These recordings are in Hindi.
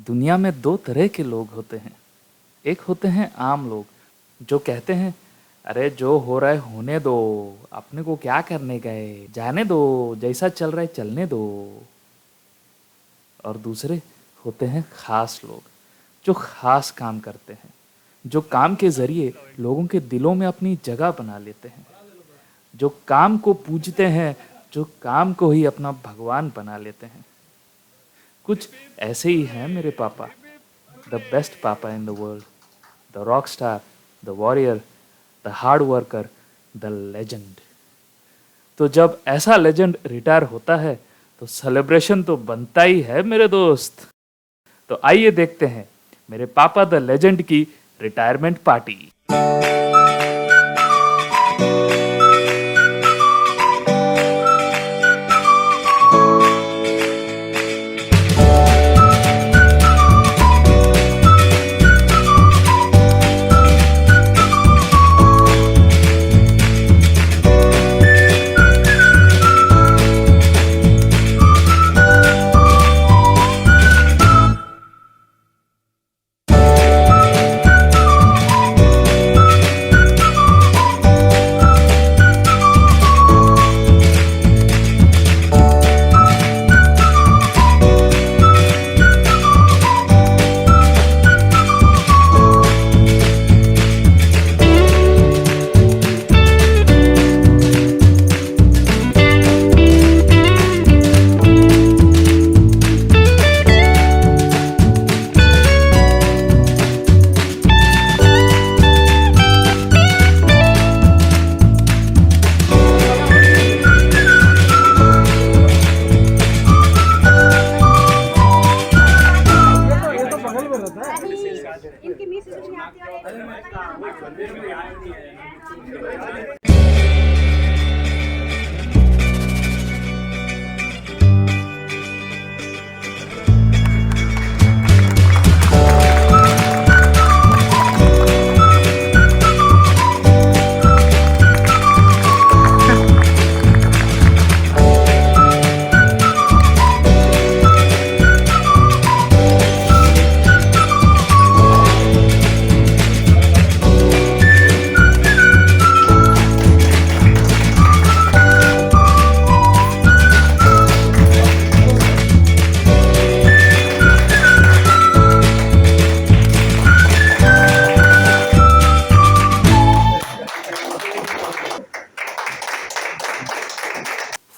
दुनिया में दो तरह के लोग होते हैं। एक होते हैं आम लोग जो कहते हैं अरे जो हो रहा है होने दो, अपने को क्या करने गए, जाने दो, जैसा चल रहा है चलने दो। और दूसरे होते हैं खास लोग जो खास काम करते हैं, जो काम के जरिए लोगों के दिलों में अपनी जगह बना लेते हैं, जो काम को पूजते हैं, जो काम को ही अपना भगवान बना लेते हैं। कुछ ऐसे ही हैं मेरे पापा, द बेस्ट पापा in the world, the rock star, the warrior, the hard worker, the legend. तो जब ऐसा लेजेंड रिटायर होता है तो सेलिब्रेशन तो बनता ही है मेरे दोस्त। तो आइए देखते हैं मेरे पापा द लेजेंड की रिटायरमेंट पार्टी। इनकी मिसेज नहीं आती है।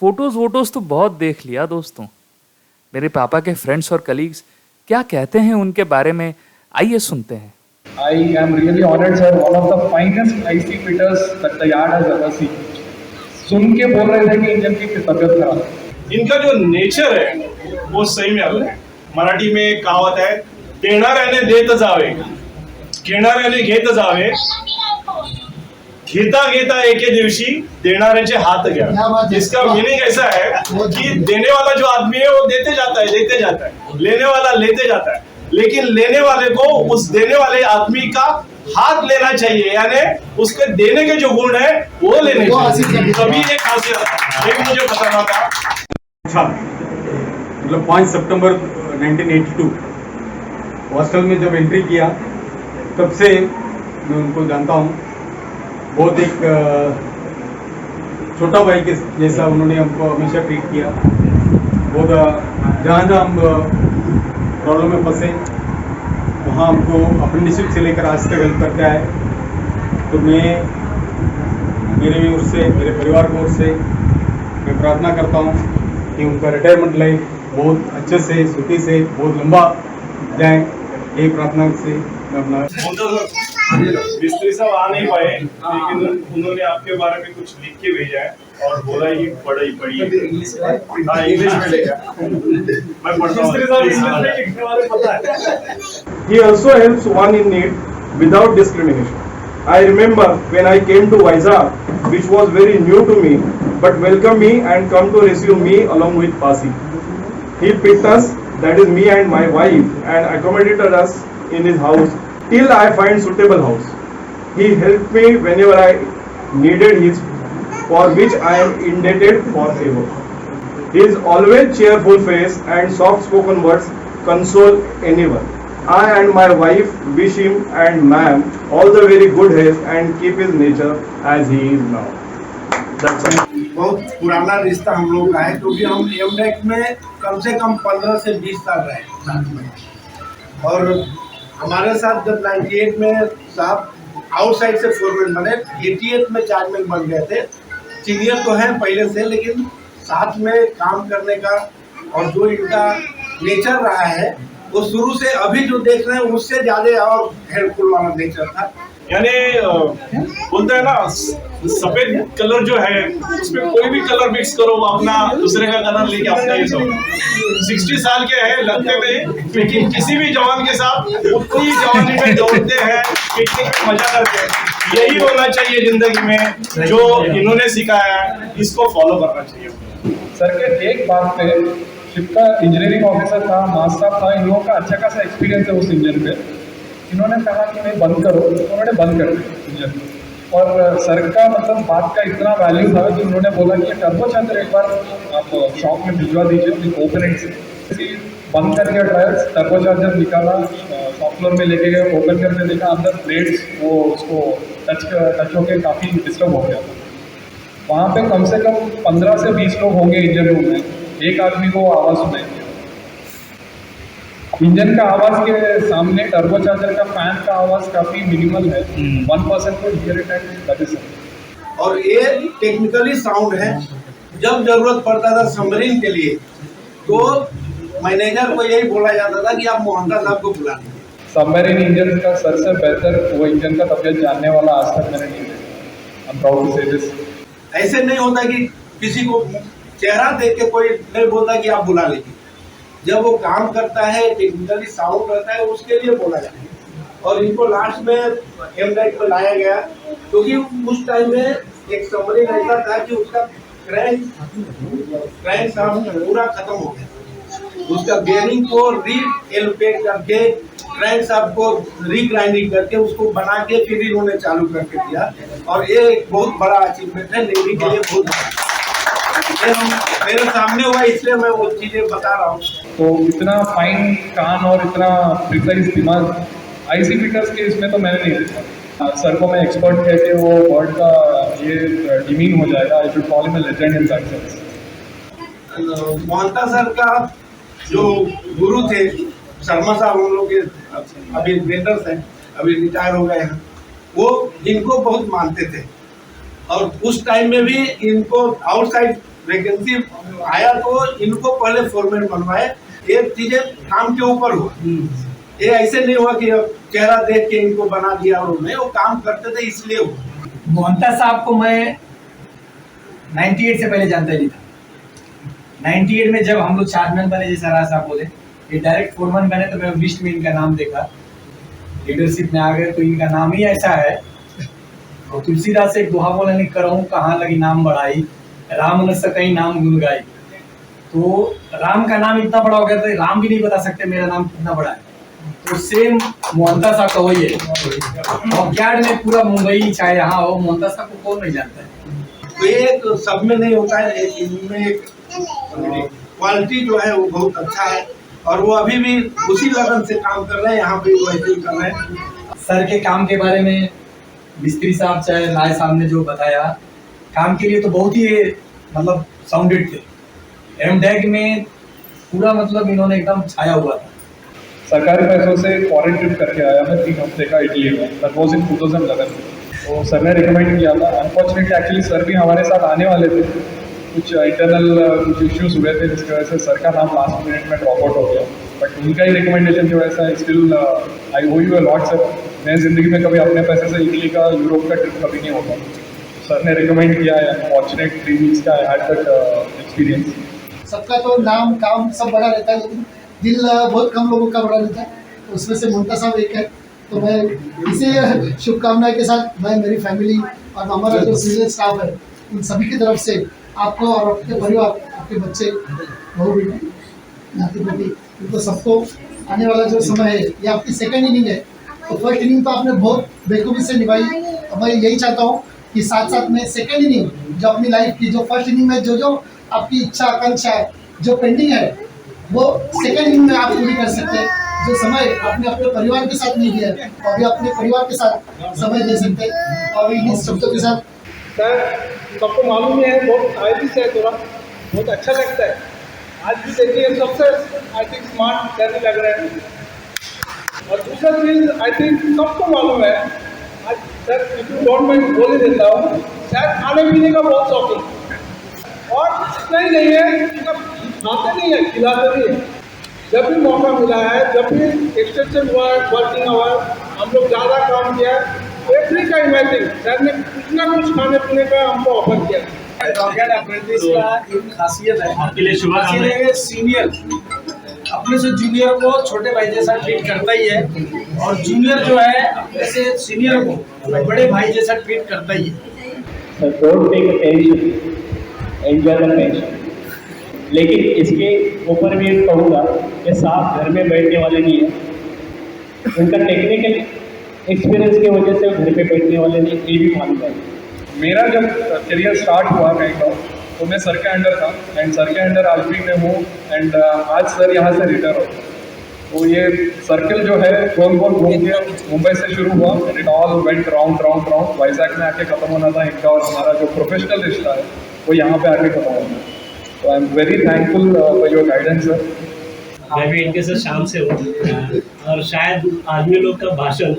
फोटोज वोटोज तो बहुत देख लिया दोस्तों। मेरे पापा के फ्रेंड्स और कलीग्स क्या कहते हैं उनके बारे में, आइए सुनते हैं। I am really honored, sir. One of the finest IC fitters that the yard has ever seen. सुन के बोल रहे थे कि इंजन की तबीयत खराब है। इनका जो नेचर है वो सही में अलग है। मराठी में एक कहावत है, देणाऱ्याने देत जावे, घेणाऱ्याने घेत जावे, घेता घेता एके दिवशी देणाऱ्याचे हात घ्या। इसका मीनिंग ऐसा है कि देने वाला जो आदमी है वो देते जाता है, लेने वाला लेते जाता है, लेकिन लेने वाले को उस देने वाले आदमी का हाथ लेना चाहिए, यानी उसके देने के जो गुण है वो लेने चाहिए। तभी ये खासियत ये मुझे बताना था। अच्छा, मतलब 5 सितंबर 1982 हॉस्टल में जब एंट्री किया तब से मैं उनको जानता हूँ। बहुत एक छोटा भाई के जैसा उन्होंने हमको हमेशा ट्रीट किया। बहुत जहाँ हम प्रॉब्लम में फंसे वहाँ हमको अप्रेंटिसशिप से लेकर आज तक हेल्प करता है। तो मैं मेरे ओर से, मेरे परिवार की ओर से मैं प्रार्थना करता हूँ कि उनका रिटायरमेंट लाइफ बहुत अच्छे से, सुखी से, बहुत लंबा जाए। यही प्रार्थना से मैं अपना मिस्त्री साहब आ नहीं पाए, लेकिन उन्होंने आपके बारे में कुछ लिख के भेजा है और बोला ही पढ़ी है। हाँ, इंग्लिश में लिखा। मैं पढ़ता हूँ। मिस्त्री साहब इंग्लिश में लिखने वाले पता है। He also helps one in need without discrimination. I remember when I came to Vizag, which was very new to me, but welcomed me and come to receive me along with Pasi. He picked us, that is me and my wife, and accommodated us in his house till I find suitable house. He helped me whenever I needed his, for which I am indebted forever. His always cheerful face and soft spoken words console anyone. I and my wife wish him and ma'am all the very good health and keep his nature as he is now. That's all. बहुत पुराना रिश्ता हम लोग का है, क्योंकि हम एमडेक में कम से कम 15 से 20 साल रहे साथ में। और हमारे साथ जब 98 में साहब आउटसाइड से फोरमैन बने, 88 में चार्जमैन बन गए थे। सीनियर तो हैं पहले से, लेकिन साथ में काम करने का और जो इनका नेचर रहा है वो शुरू से अभी जो देख रहे हैं उससे ज़्यादा और हेल्पफुल वाला नेचर था। यानी बोलते हैं ना, सफेद कलर जो है उसमें कोई भी कलर मिक्स करो, वो अपना दूसरे का कलर लेके अपना ही सब 60 साल के हैं लगते नहीं, लेकिन किसी भी जवान के साथ उतनी जवानी में दौड़ते हैं, पिकनिक में मजा करते हैं। यही होना चाहिए जिंदगी में, जो इन्होंने सिखाया है इसको फॉलो करना चाहिए। सर के एक बात पे, शिप का इंजीनियरिंग ऑफिसर था, मास्टर था, इन लोगों का अच्छा खासा एक्सपीरियंस है उस इंजन पे। इन्होंने कहा कि नहीं बंद करो, उन्होंने बंद कर दिया इंजन। और सर का मतलब बात का इतना वैल्यू था कि उन्होंने बोला कि टर्बो चार्जर एक बार आप शॉप में भिजवा दीजिए ओपन एंड से। बंद कर दिया ट्रायल्स, टर्बो चार्जर निकाला, शॉप फ्लोर में लेके गए, ओपन करके देखा अंदर ब्लेड्स वो उसको टच होकर काफ़ी डिस्टर्ब हो गया। वहाँ पे कम से कम 15 से 20 लोग होंगे इंजन रूम में, एक आदमी को आवाज़ सुनाई दिया। इंजन का आवाज़ के सामने टर्बो चार्जर का फैन का आवाज़ काफ़ी मिनिमल है, 1% को here it and that is. और ये टेक्निकली साउंड है। जब जरूरत पड़ता था सबमरीन के लिए तो मैनेजर को यही बोला जाता था कि आप मोहंता साहब को बुला लीजिए। सबमरीन इंजन का सर से बेहतर वो इंजन का तबियत जानने वाला आज तक मैंने नहीं देखा। आई एम प्राउड टू से दिस। ऐसे नहीं होता कि किसी को चेहरा देख के कोई नहीं बोलता कि आप बुला लीजिए। जब वो काम करता है, टेक्निकली साउंड रहता है, उसके लिए बोला जाता है। और इनको लास्ट में एमडेक पे लाया गया, क्योंकि उस टाइम में एक सबमरीन ऐसा था कि उसका क्रैंक काम पूरा खत्म हो गया। उसका बेयरिंग को री-एलोकेट करके, क्रैंक साहब को रीग्राइंडिंग करके उसको बना के फिर इन्होंने चालू करके दिया। और ये एक बहुत बड़ा अचीवमेंट है नेवी के लिए, बहुत बड़ा। मेरे सामने हुआ इसलिए मैं वो चीजें बता रहा हूँ। तो इतना फाइन कान और इतना प्रिसाइज दिमाग आईसी पीटर्स के इसमें तो मैंने नहीं देखा। सर को मैं एक्सपर्ट कह के वो वर्ड का ये डिमीन हो जाएगा। I should call him a legend in that sense. Mohanta sir का जो गुरु थे शर्मा साहब, हम लोग के अभी वेंडर्स हैं, अभी रिटायर हो गए हैं, वो इनको बहुत मानते थे। और उस टाइम में भी इनको आउटसाइड वैकेंसी आया तो इनको पहले फोरमैन बनवाए। ये चीजें काम के ऊपर हुआ, ये ऐसे नहीं हुआ कि चेहरा देख के इनको बना दिया। और नहीं, वो काम करते थे इसलिए हुआ। मोहंता साहब को मैं 98 से पहले जानता ही था। 98 में जब हम लोग चार्जमैन बने, जैसा राज साहब बोले, ये डायरेक्ट फोरमैन बने तो मैं लिस्ट में इनका नाम देखा, लीडरशिप में आ गए तो इनका नाम ही ऐसा है। और तुलसीदास से एक दोहा बोलने करहूँ कहाँ लगी नाम बढ़ाई, राम न सकई नाम गुण गाई। तो राम का नाम इतना बड़ा हो गया तो राम भी नहीं बता सकते मेरा नाम कितना बड़ा है। तो सेम मोहंता साहब का वही है। और क्या में पूरा मुंबई चाहे यहाँ हो, मोहंता साहब को कौन नहीं जानता है। तो ये तो सब में नहीं होता है, इनमें एक क्वालिटी जो है वो बहुत अच्छा है। और वो अभी भी उसी लगन से काम कर रहे हैं, यहाँ पे वैसे ही कर रहे हैं। सर के काम के बारे में मिस्त्री साहब चाहे राय साहब ने जो बताया, काम के लिए तो बहुत ही मतलब साउंडेड थे। एमडेक में पूरा मतलब इन्होंने एकदम छाया हुआ था। सरकारी पैसों से फॉरेन ट्रिप करके आया मैं 3 हफ्ते का इटली में, दैट वाज इन 2011। तो सर ने रिकमेंड किया था। अनफॉर्चुनेटली एक्चुअली सर भी हमारे साथ आने वाले थे, कुछ इंटरनल कुछ इश्यूज हुए थे जिसकी वजह से सर का नाम लास्ट मिनट में ड्रॉप आउट हो गया। बट उनका ही रिकमेंडेशन की वजह से still I owe you a lot sir. मैं ज़िंदगी में कभी अपने पैसे से इटली का, यूरोप का ट्रिप कभी नहीं होता। सर ने रिकमेंड किया है। अनफॉर्चुनेट 3 वीक्स का आई हैड दैट एक्सपीरियंस। सबका तो नाम काम सब बड़ा रहता है, लेकिन दिल बहुत कम लोगों का बड़ा रहता है। उसमें से मोहंता साहब एक है। तो मैं इसे शुभकामनाएं के साथ मैं, मेरी फैमिली और हमारा जो सीनियर स्टाफ है, उन सभी की तरफ से आपको और आपके परिवार, आपके बच्चे, बहू बेटी, नाती पोती, इनको सबको आने वाला जो समय है, ये आपकी सेकेंड इनिंग है। तो फर्स्ट इनिंग तो आपने बहुत बेखूबी से निभाई। तो मैं यही चाहता हूँ कि साथ साथ में सेकेंड इनिंग जो अपनी लाइफ की, जो फर्स्ट इनिंग में जो जो आपकी इच्छा आकांक्षा है, जो पेंडिंग है, वो सेकंड इनिंग में आप पूरी कर सकते हैं। जो समय आपने अपने परिवार के साथ नहीं दिया तो अभी अपने परिवार के साथ समय दे सकते हैं और इन शब्दों के साथ। सर सबको मालूम ही है, बहुत आयरिश है, थोड़ा बहुत अच्छा लगता है। आज भी देखिए सबसे आई थिंक स्मार्ट कहने लग रहे हैं। और दूसरा चीज़ आई थिंक सबको मालूम है, आज सर डोंट माइंड बोल ही देता हूँ, शायद खाने पीने का बहुत शौकीन और इतना ही नहीं है, खाते नहीं है, खिलाते नहीं है। जब भी मौका मिला है, जब भी एक्सटेंशन हुआ है, वर्किंग आवर हम लोग ज़्यादा काम किया है, एवरी का इमेजिन सर ने कुछ ना कुछ खाने पीने का हमको ऑफर किया। ऑर्गेन अप्रेंटिस का एक खासियत है, आपके लिए शुभकामनाएं। सीनियर अपने से जूनियर को छोटे भाई जैसा ट्रीट करता ही है और जूनियर जो है अपने से सीनियर को बड़े भाई जैसा ट्रीट करता ही है। Don't take tension, enjoy the tension. लेकिन इसके ऊपर भी कहूँगा कि साहब घर में बैठने वाले नहीं है, उनका टेक्निकल एक्सपीरियंस की वजह से घर पे बैठने वाले नहीं, ये भी मालूम है। मेरा जब करियर स्टार्ट हुआ कहीं का तो मैं सर के अंडर था एंड सर के अंडर आज भी मैं हूँ एंड आज सर यहाँ से रिटायर हो। तो ये सर्कल जो है गोल गोल घूम के मुंबई से शुरू हुआ and it all went round round round. Vizag में आके ख़त्म होना था इनका और हमारा जो प्रोफेशनल रिश्ता है वो यहाँ पे आके ख़त्म होना है। तो I am very thankful for your guidance sir. मैं भी इनके साथ शाम से हूँ और शायद आदमी लोग का भाषण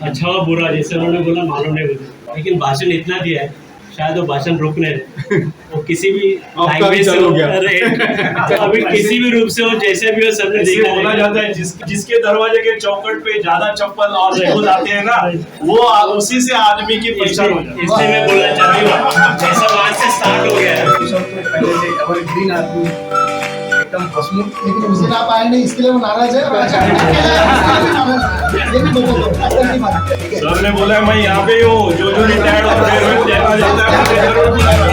अच्छा हो बुरा जैसे उन्होंने बोला मालूम नहीं मुझे, लेकिन भाषण इतना दिया है शायद वो भाषण रुकने वो किसी भी लैंग्वेज से हो अभी किसी भी रूप से हो जैसे भी हो सबने देखा बोला जाता है जिसके दरवाजे के चौखट पे ज्यादा चप्पल और रेहूज आते हैं ना, वो उसी से आदमी की पहचान हो जाती है। इसलिए मैं बोलना चाहती हूँ जैसा वहाँ से स्टार्ट हो गया है पहले से एवरग्रीन आदमी एकदम हंसमुख। लेकिन उस दिन आप आए नहीं, इसके लिए वो नाराज है और अच्छा ये भी बोलो। सर ने बोला मैं यहाँ पे हूँ, जो रिटायर्ड और जरूर बुलाना